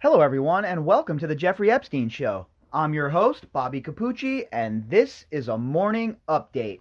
Hello, everyone, and welcome to the Jeffrey Epstein Show. I'm your host, Bobbycapucci, and this is a morning update.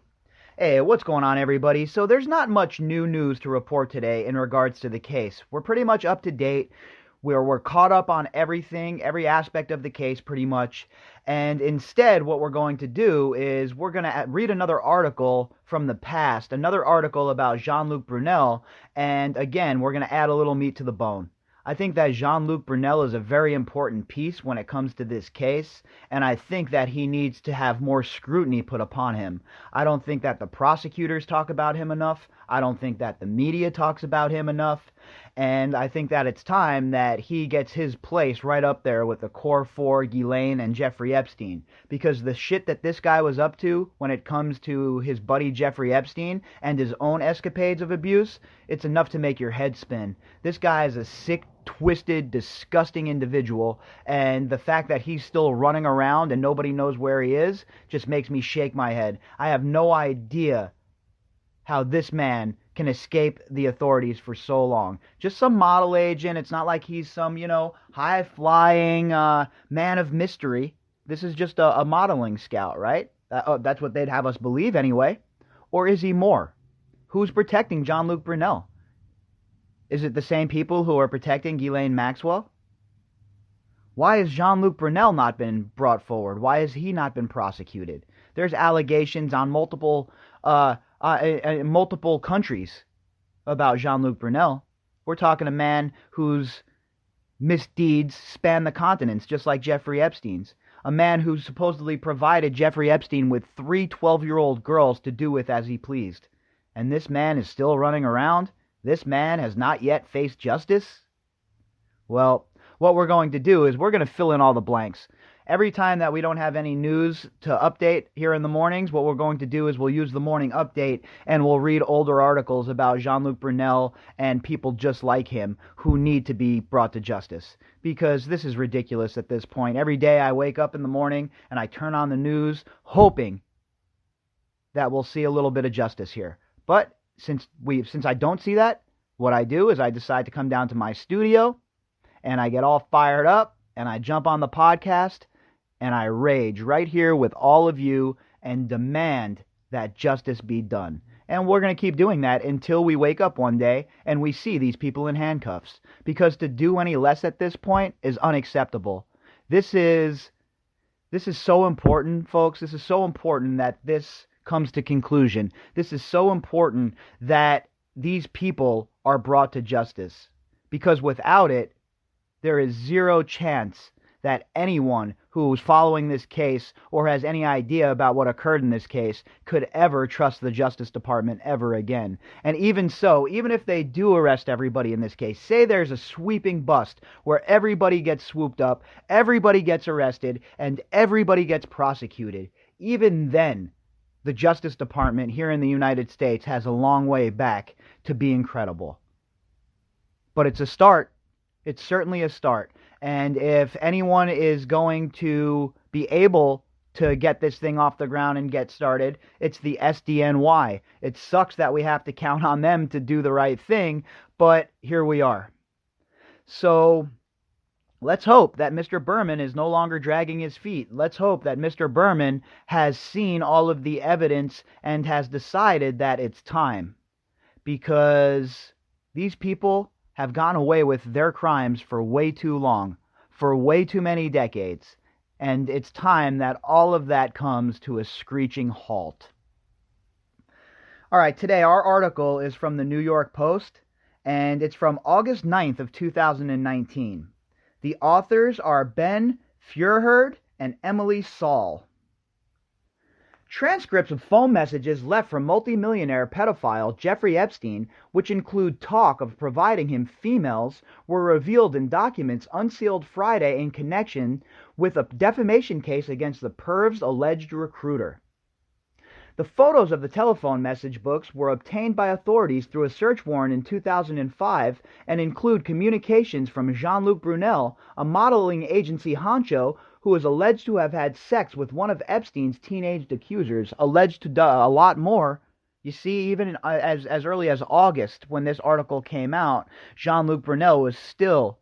Hey, what's going on, everybody? So there's not much new news to report today in regards to the case. We're pretty much up to date. We're caught up on everything, every aspect of the case pretty much. And instead, what we're going to do is we're going to read another article from the past, another article about Jean Luc Brunel. And again, we're going to add a little meat to the bone. I think that Jean Luc Brunel is a very important piece when it comes to this case, and I think that he needs to have more scrutiny put upon him. I don't think that the prosecutors talk about him enough. I don't think that the media talks about him enough. And I think that it's time that he gets his place right up there with the core four, Ghislaine and Jeffrey Epstein. Because the shit that this guy was up to when it comes to his buddy Jeffrey Epstein and his own escapades of abuse, it's enough to make your head spin. This guy is a sick, twisted, disgusting individual, and the fact that he's still running around and nobody knows where he is just makes me shake my head. I have no idea how this man can escape the authorities for so long. Just some model agent. It's not like he's some, high-flying man of mystery. This is just a modeling scout, right? That's what they'd have us believe anyway. Or is he more? Who's protecting Jean Luc Brunel? Is it the same people who are protecting Ghislaine Maxwell? Why has Jean Luc Brunel not been brought forward? Why has he not been prosecuted? There's allegations on multiple countries about Jean Luc Brunel. We're talking a man whose misdeeds span the continents, just like Jeffrey Epstein's. A man who supposedly provided Jeffrey Epstein with 3 12-year-old girls to do with as he pleased. And this man is still running around? This man has not yet faced justice? Well, what we're going to do is we're going to fill in all the blanks. Every time that we don't have any news to update here in the mornings, what we're going to do is we'll use the morning update and we'll read older articles about Jean Luc Brunel and people just like him who need to be brought to justice. Because this is ridiculous at this point. Every day I wake up in the morning and I turn on the news hoping that we'll see a little bit of justice here. But since I don't see that, what I do is I decide to come down to my studio and I get all fired up and I jump on the podcast and I rage right here with all of you and demand that justice be done. And we're going to keep doing that until we wake up one day and we see these people in handcuffs. Because to do any less at this point is unacceptable. This is so important, folks. This is so important that this comes to conclusion. This is so important that these people are brought to justice. Because without it, there is zero chance that anyone who's following this case or has any idea about what occurred in this case could ever trust the Justice Department ever again. And even so, even if they do arrest everybody in this case, say there's a sweeping bust where everybody gets swooped up, everybody gets arrested, and everybody gets prosecuted, even then, the Justice Department here in the United States has a long way back to being credible. But it's a start. It's certainly a start. And if anyone is going to be able to get this thing off the ground and get started, it's the SDNY. It sucks that we have to count on them to do the right thing, but here we are. So let's hope that Mr. Berman is no longer dragging his feet. Let's hope that Mr. Berman has seen all of the evidence and has decided that it's time. Because these people have gone away with their crimes for way too long, for way too many decades, and it's time that all of that comes to a screeching halt. All right, today our article is from the New York Post, and it's from August 9th of 2019. The authors are Ben Feuerherd and Emily Saul. Transcripts of phone messages left from multimillionaire pedophile Jeffrey Epstein, which include talk of providing him females, were revealed in documents unsealed Friday in connection with a defamation case against the perv's alleged recruiter. The photos of the telephone message books were obtained by authorities through a search warrant in 2005 and include communications from Jean Luc Brunel, a modeling agency honcho who is alleged to have had sex with one of Epstein's teenage accusers, alleged to do a lot more. You see, even as early as August, when this article came out, Jean Luc Brunel was still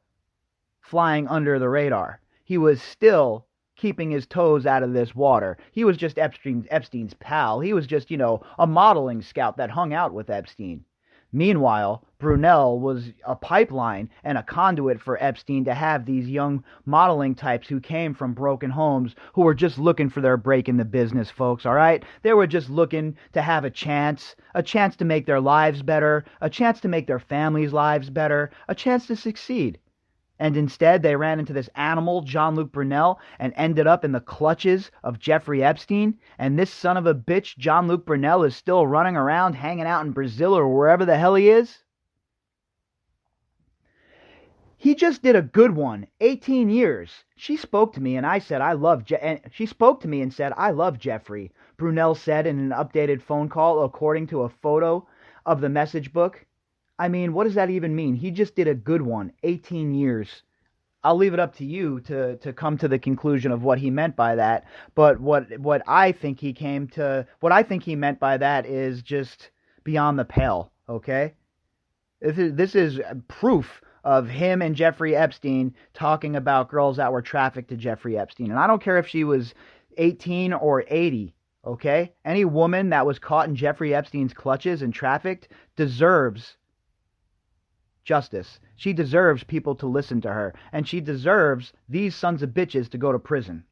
flying under the radar. He was still keeping his toes out of this water. He was just Epstein's pal. He was just, a modeling scout that hung out with Epstein. Meanwhile, Brunel was a pipeline and a conduit for Epstein to have these young modeling types who came from broken homes, who were just looking for their break in the business, folks, all right? They were just looking to have a chance to make their lives better, a chance to make their families' lives better, a chance to succeed. And instead, they ran into this animal, Jean Luc Brunel, and ended up in the clutches of Jeffrey Epstein. And this son of a bitch, Jean Luc Brunel, is still running around, hanging out in Brazil or wherever the hell he is. He just did a good one. 18 years. She spoke to me and I said, she spoke to me and said, I love Jeffrey, Brunel said in an updated phone call, according to a photo of the message book. I mean, what does that even mean? He just did a good one. 18 years. I'll leave it up to you to come to the conclusion of what he meant by that. But what I think he meant by that is just beyond the pale, okay? This is proof of him and Jeffrey Epstein talking about girls that were trafficked to Jeffrey Epstein. And I don't care if she was 18 or 80, okay? Any woman that was caught in Jeffrey Epstein's clutches and trafficked deserves justice. She deserves people to listen to her, and she deserves these sons of bitches to go to prison.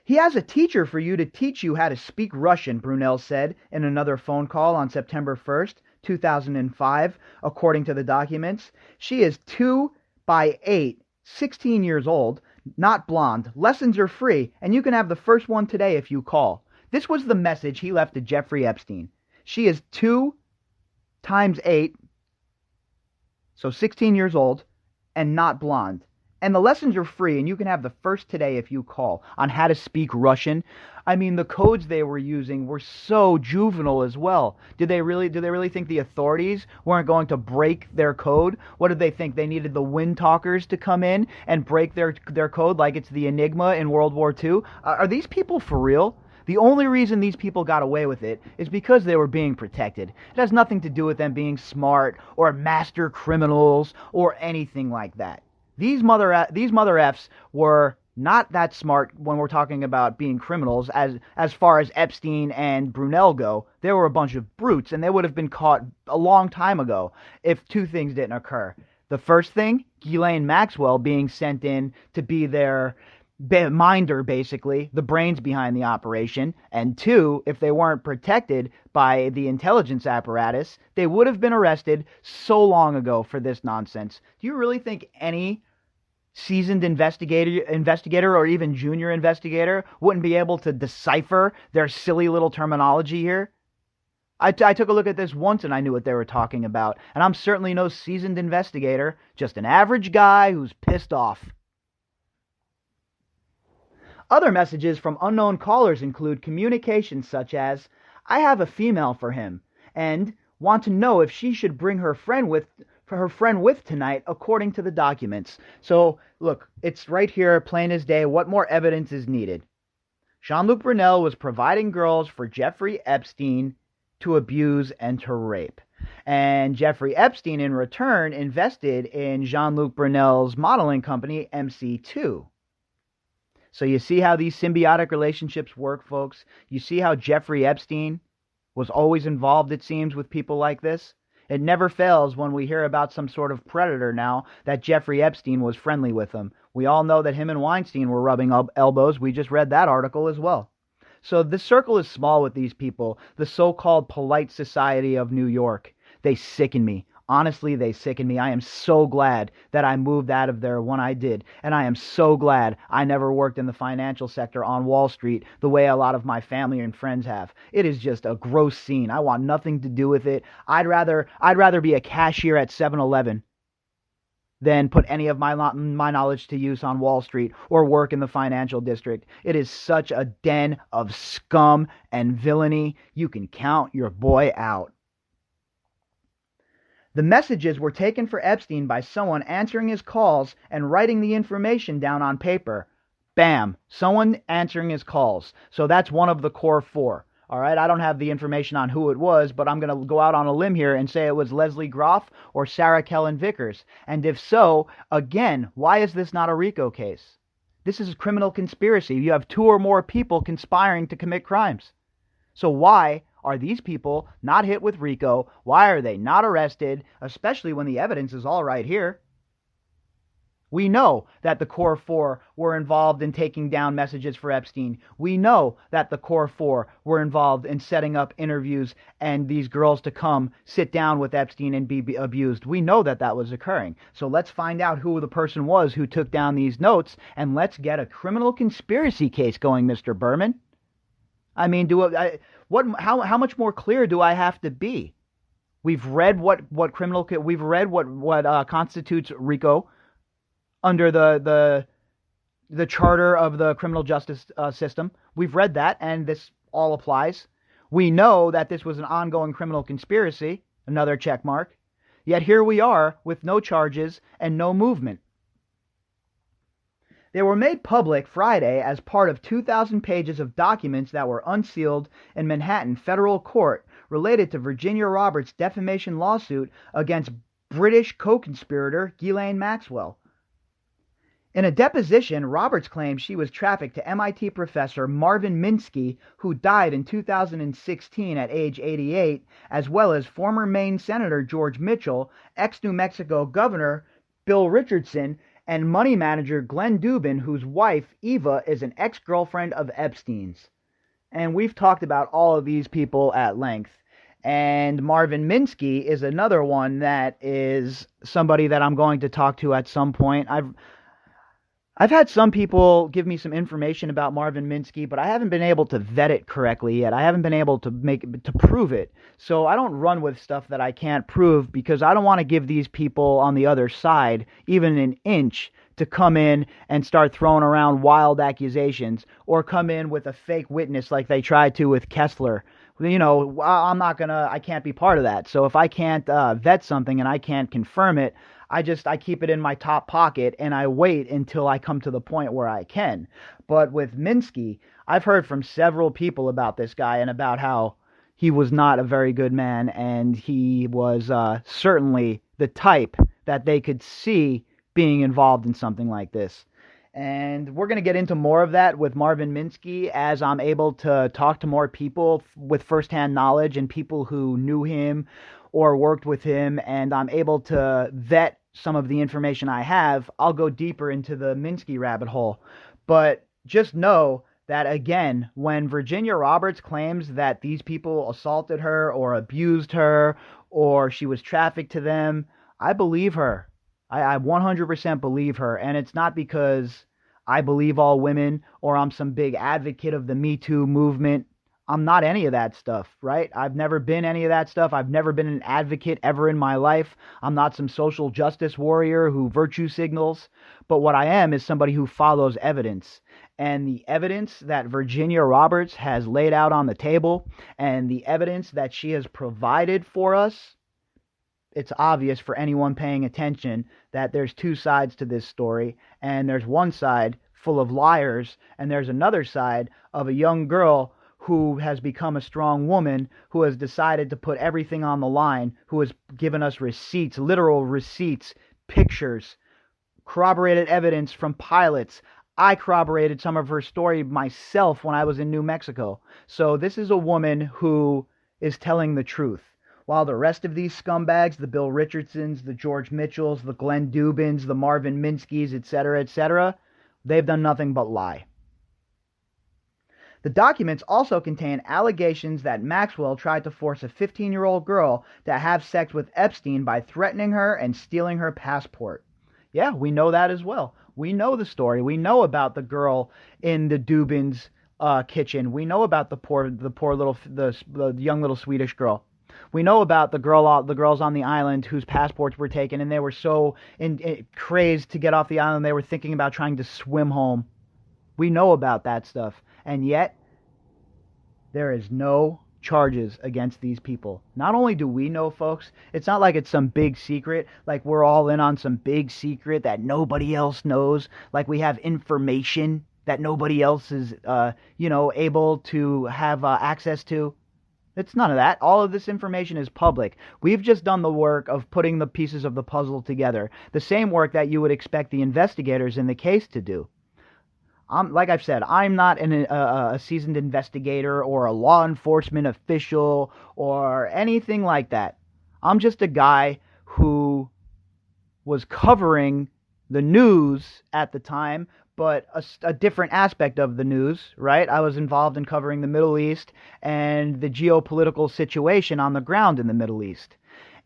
He has a teacher for you to teach you how to speak Russian, Brunel said in another phone call on September 1st, 2005, according to the documents. She is 2'8", 16 years old, not blonde. Lessons are free, and you can have the first one today if you call. This was the message he left to Jeffrey Epstein. She is 2 times 8, so 16 years old, and not blonde. And the lessons are free, and you can have the first today if you call on how to speak Russian. I mean, the codes they were using were so juvenile as well. Did they really think the authorities weren't going to break their code? What did they think? They needed the wind talkers to come in and break their code like it's the Enigma in World War II? Are these people for real? The only reason these people got away with it is because they were being protected. It has nothing to do with them being smart or master criminals or anything like that. These mother effs were not that smart when we're talking about being criminals as far as Epstein and Brunel go. They were a bunch of brutes, and they would have been caught a long time ago if two things didn't occur. The first thing, Ghislaine Maxwell being sent in to be their minder, basically, the brains behind the operation, and two, if they weren't protected by the intelligence apparatus, they would have been arrested so long ago for this nonsense. Do you really think any seasoned investigator or even junior investigator wouldn't be able to decipher their silly little terminology here? I took a look at this once and I knew what they were talking about, and I'm certainly no seasoned investigator, just an average guy who's pissed off. Other messages from unknown callers include communications such as, I have a female for him, and want to know if she should bring her friend with tonight according to the documents. So, look, it's right here, plain as day. What more evidence is needed? Jean Luc Brunel was providing girls for Jeffrey Epstein to abuse and to rape. And Jeffrey Epstein, in return, invested in Jean Luc Brunel's modeling company, MC2. So you see how these symbiotic relationships work, folks? You see how Jeffrey Epstein was always involved, it seems, with people like this? It never fails when we hear about some sort of predator now that Jeffrey Epstein was friendly with them. We all know that him and Weinstein were rubbing elbows. We just read that article as well. So the circle is small with these people, the so-called polite society of New York. They sicken me. Honestly, they sicken me. I am so glad that I moved out of there when I did. And I am so glad I never worked in the financial sector on Wall Street the way a lot of my family and friends have. It is just a gross scene. I want nothing to do with it. I'd rather be a cashier at 7-Eleven than put any of my knowledge to use on Wall Street or work in the financial district. It is such a den of scum and villainy. You can count your boy out. The messages were taken for Epstein by someone answering his calls and writing the information down on paper. Bam! Someone answering his calls. So that's one of the core four. All right, I don't have the information on who it was, but I'm going to go out on a limb here and say it was Leslie Groff or Sarah Kellen Vickers. And if so, again, why is this not a RICO case? This is a criminal conspiracy. You have 2 or more people conspiring to commit crimes. So why are these people not hit with RICO? Why are they not arrested, especially when the evidence is all right here? We know that the Core 4 were involved in taking down messages for Epstein. We know that the Core 4 were involved in setting up interviews and these girls to come sit down with Epstein and be abused. We know that that was occurring. So let's find out who the person was who took down these notes, and let's get a criminal conspiracy case going, Mr. Berman. I mean, how much more clear do I have to be? We've read what constitutes RICO under the charter of the criminal justice system. We've read that, and this all applies. We know that this was an ongoing criminal conspiracy, another check mark. Yet here we are with no charges and no movement. They were made public Friday as part of 2,000 pages of documents that were unsealed in Manhattan federal court related to Virginia Roberts' defamation lawsuit against British co-conspirator Ghislaine Maxwell. In a deposition, Roberts claimed she was trafficked to MIT professor Marvin Minsky, who died in 2016 at age 88, as well as former Maine Senator George Mitchell, ex-New Mexico Governor Bill Richardson, and money manager Glenn Dubin, whose wife, Eva, is an ex-girlfriend of Epstein's. And we've talked about all of these people at length. And Marvin Minsky is another one that is somebody that I'm going to talk to at some point. I've had some people give me some information about Marvin Minsky, but I haven't been able to vet it correctly yet. I haven't been able to prove it. So I don't run with stuff that I can't prove, because I don't want to give these people on the other side even an inch to come in and start throwing around wild accusations, or come in with a fake witness like they tried to with Kessler. You know, I can't be part of that. So if I can't vet something and I can't confirm it, I keep it in my top pocket and I wait until I come to the point where I can. But with Minsky, I've heard from several people about this guy and about how he was not a very good man, and he was certainly the type that they could see being involved in something like this. And we're going to get into more of that with Marvin Minsky as I'm able to talk to more people with firsthand knowledge and people who knew him or worked with him, and I'm able to vet some of the information I have. I'll go deeper into the Minsky rabbit hole. But just know that, again, when Virginia Roberts claims that these people assaulted her or abused her or she was trafficked to them, I believe her. I 100% believe her. And it's not because I believe all women or I'm some big advocate of the Me Too movement. I'm not any of that stuff, right? I've never been any of that stuff. I've never been an advocate ever in my life. I'm not some social justice warrior who virtue signals. But what I am is somebody who follows evidence. And the evidence that Virginia Roberts has laid out on the table, and the evidence that she has provided for us, it's obvious for anyone paying attention that there's 2 sides to this story. And there's one side full of liars, and there's another side of a young girl who has become a strong woman, who has decided to put everything on the line, who has given us receipts, literal receipts, pictures, corroborated evidence from pilots. I corroborated some of her story myself when I was in New Mexico. So this is a woman who is telling the truth. While the rest of these scumbags, the Bill Richardsons, the George Mitchells, the Glenn Dubins, the Marvin Minskys, etc., they've done nothing but lie. The documents also contain allegations that Maxwell tried to force a 15-year-old girl to have sex with Epstein by threatening her and stealing her passport. Yeah, we know that as well. We know the story. We know about the girl in the Dubin's kitchen. We know about the young little Swedish girl. We know about the girls on the island whose passports were taken, and they were so crazed to get off the island they were thinking about trying to swim home. We know about that stuff. And yet, there is no charges against these people. Not only do we know, folks, it's not like it's some big secret, like we're all in on some big secret that nobody else knows, like we have information that nobody else is, able to have access to. It's none of that. All of this information is public. We've just done the work of putting the pieces of the puzzle together. The same work that you would expect the investigators in the case to do. Like I've said, I'm not a seasoned investigator or a law enforcement official or anything like that. I'm just a guy who was covering the news at the time, but a different aspect of the news, right? I was involved in covering the Middle East and the geopolitical situation on the ground in the Middle East.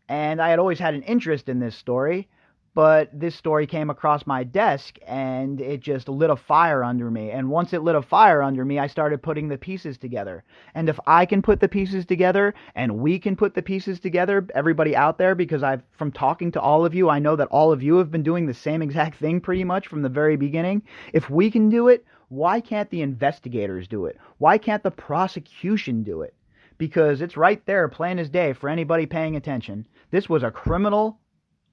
And I had always had an interest in this story, but this story came across my desk and it just lit a fire under me. And once it lit a fire under me, I started putting the pieces together. And if I can put the pieces together and we can put the pieces together, everybody out there, because from talking to all of you, I know that all of you have been doing the same exact thing pretty much from the very beginning. If we can do it, why can't the investigators do it? Why can't the prosecution do it? Because it's right there, plain as day, for anybody paying attention. This was a criminal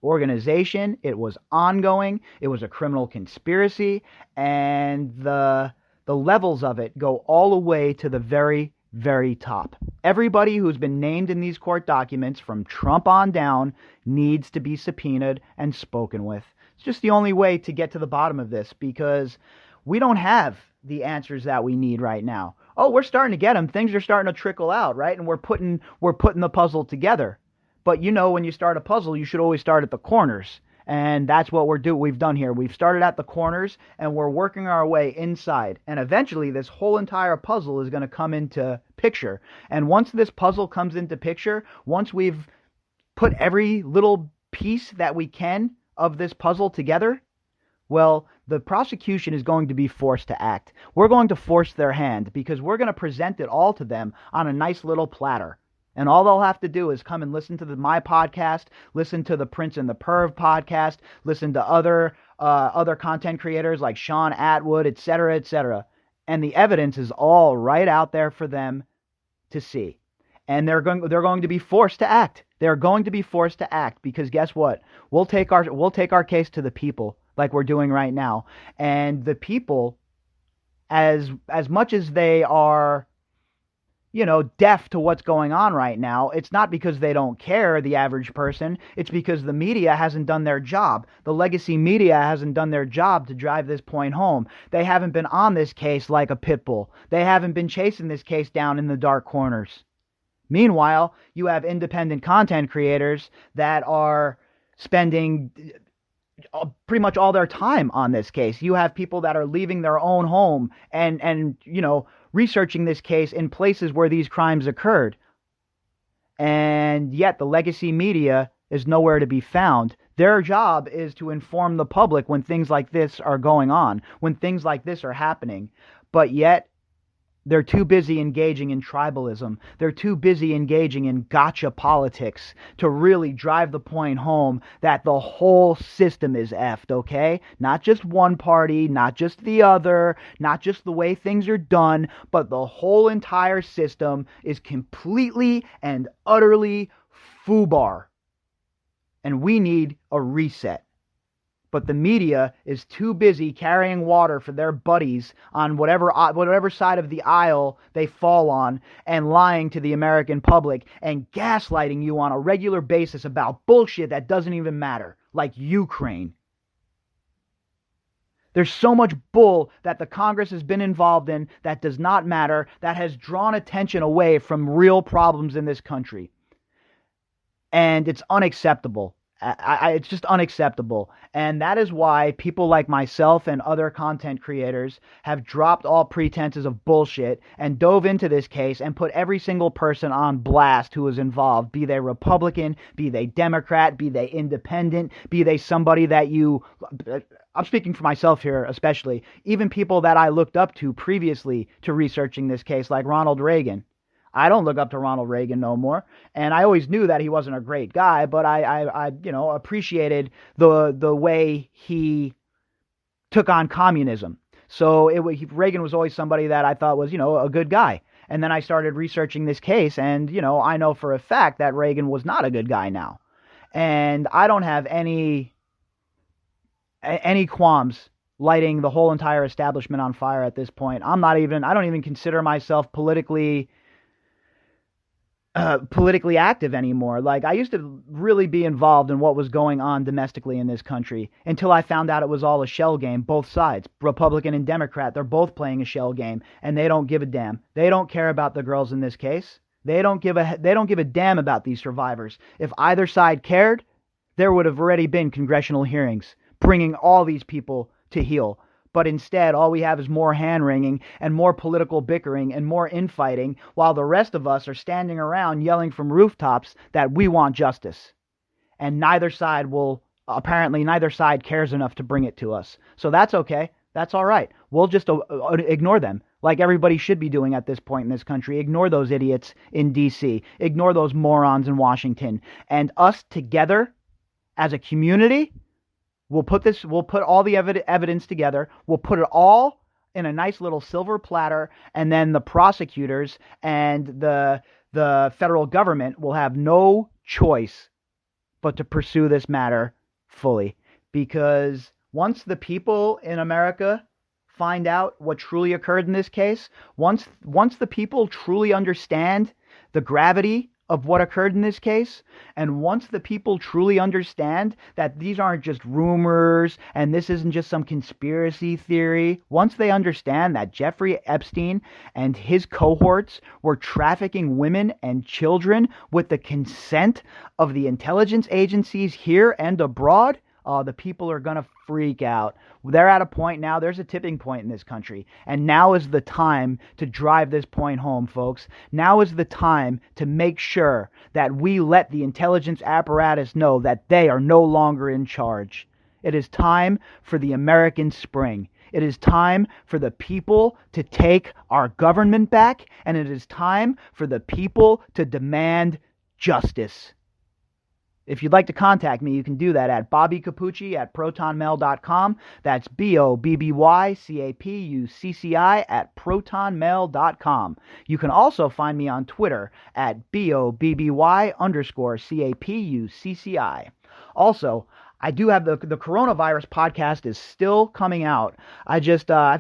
organization. It was ongoing. It was a criminal conspiracy, and the levels of it go all the way to the very, very top. Everybody who's been named in these court documents, from Trump on down, needs to be subpoenaed and spoken with. It's just the only way to get to the bottom of this, because we don't have the answers that we need right now. Oh, we're starting to get them. Things are starting to trickle out, right? And we're putting the puzzle together. But when you start a puzzle, you should always start at the corners. And that's what we've done here. We've started at the corners and we're working our way inside. And eventually this whole entire puzzle is going to come into picture. And once this puzzle comes into picture, once we've put every little piece that we can of this puzzle together, well, the prosecution is going to be forced to act. We're going to force their hand because we're going to present it all to them on a nice little platter. And all they'll have to do is come and listen to my podcast, listen to the Prince and the Perv podcast, listen to other content creators like Sean Atwood, etc., etc. And the evidence is all right out there for them to see. And they're going to be forced to act. They're going to be forced to act because guess what? We'll take our case to the people like we're doing right now. And the people, as much as they are deaf to what's going on right now, it's not because they don't care, the average person. It's because the media hasn't done their job. The legacy media hasn't done their job to drive this point home. They haven't been on this case like a pit bull. They haven't been chasing this case down in the dark corners. Meanwhile, you have independent content creators that are spending pretty much all their time on this case. You have people that are leaving their own home and researching this case in places where these crimes occurred. And yet the legacy media is nowhere to be found. Their job is to inform the public when things like this are going on, when things like this are happening. But yet they're too busy engaging in tribalism. They're too busy engaging in gotcha politics to really drive the point home that the whole system is effed, okay? Not just one party, not just the other, not just the way things are done, but the whole entire system is completely and utterly FUBAR. And we need a reset. But the media is too busy carrying water for their buddies on whatever side of the aisle they fall on and lying to the American public and gaslighting you on a regular basis about bullshit that doesn't even matter, like Ukraine. There's so much bull that the Congress has been involved in that does not matter, that has drawn attention away from real problems in this country. And it's unacceptable. It's just unacceptable. And that is why people like myself and other content creators have dropped all pretenses of bullshit and dove into this case and put every single person on blast who was involved, be they Republican, be they Democrat, be they independent, be they somebody that I'm speaking for myself here especially, even people that I looked up to previously to researching this case, like Ronald Reagan. I don't look up to Ronald Reagan no more, and I always knew that he wasn't a great guy, but I appreciated the way he took on communism. So Reagan was always somebody that I thought was, a good guy. And then I started researching this case, and, I know for a fact that Reagan was not a good guy now. And I don't have any qualms lighting the whole entire establishment on fire at this point. I don't even consider myself politically active anymore. Like, I used to really be involved in what was going on domestically in this country until I found out it was all a shell game. Both sides, Republican and Democrat, they're both playing a shell game, and they don't give a damn. They don't care about the girls in this case. They don't give a damn about these survivors. If either side cared, there would have already been congressional hearings bringing all these people to heel. But instead, all we have is more hand-wringing and more political bickering and more infighting, while the rest of us are standing around yelling from rooftops that we want justice. And neither side cares enough to bring it to us. So that's okay. That's all right. We'll just ignore them, like everybody should be doing at this point in this country. Ignore those idiots in D.C. Ignore those morons in Washington. And us together as a community, we'll put all the evidence together. We'll put it all in a nice little silver platter, and then the prosecutors and the federal government will have no choice but to pursue this matter fully. Because once the people in America find out what truly occurred in this case, once the people truly understand the gravity of what occurred in this case, and once the people truly understand that these aren't just rumors and this isn't just some conspiracy theory, once they understand that Jeffrey Epstein and his cohorts were trafficking women and children with the consent of the intelligence agencies here and abroad, the people are going to freak out. They're at a point now, there's a tipping point in this country. And now is the time to drive this point home, folks. Now is the time to make sure that we let the intelligence apparatus know that they are no longer in charge. It is time for the American spring. It is time for the people to take our government back, and it is time for the people to demand justice. If you'd like to contact me, you can do that at Bobbycapucci at protonmail.com. That's BOBBYCAPUCCI at protonmail.com. You can also find me on Twitter at BOBBY_CAPUCCI. Also, I do have the coronavirus podcast is still coming out. I've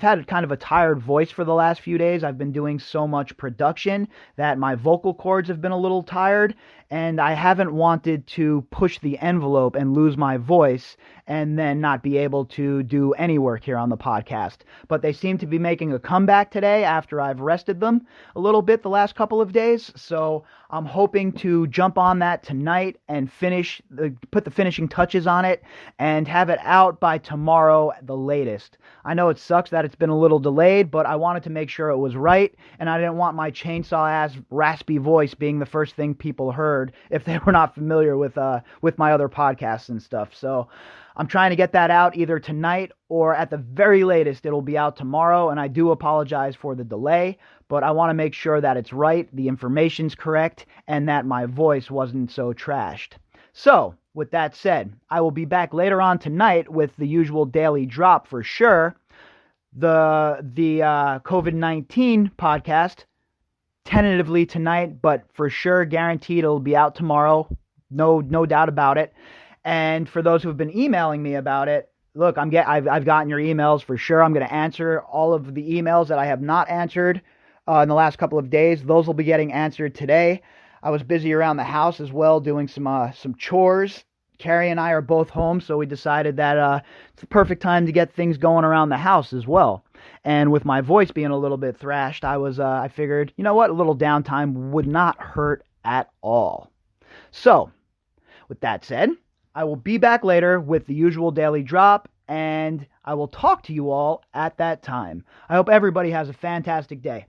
had kind of a tired voice for the last few days. I've been doing so much production that my vocal cords have been a little tired, and I haven't wanted to push the envelope and lose my voice and then not be able to do any work here on the podcast. But they seem to be making a comeback today after I've rested them a little bit the last couple of days. So I'm hoping to jump on that tonight and put the finishing touches on it and have it out by tomorrow at the latest. I know it sucks that it's been a little delayed, but I wanted to make sure it was right, and I didn't want my chainsaw-ass raspy voice being the first thing people heard if they were not familiar with my other podcasts and stuff. So I'm trying to get that out either tonight or at the very latest it'll be out tomorrow, and I do apologize for the delay, but I want to make sure that it's right, the information's correct, and that my voice wasn't so trashed. So, with that said, I will be back later on tonight with the usual daily drop for sure. The COVID-19 podcast, tentatively tonight, but for sure guaranteed it'll be out tomorrow. No doubt about it. And for those who have been emailing me about it, look, I've gotten your emails for sure. I'm going to answer all of the emails that I have not answered in the last couple of days. Those will be getting answered today. I was busy around the house as well doing some chores. Carrie and I are both home, so we decided that it's the perfect time to get things going around the house as well. And with my voice being a little bit thrashed, I figured, you know what, a little downtime would not hurt at all. So, with that said, I will be back later with the usual daily drop, and I will talk to you all at that time. I hope everybody has a fantastic day.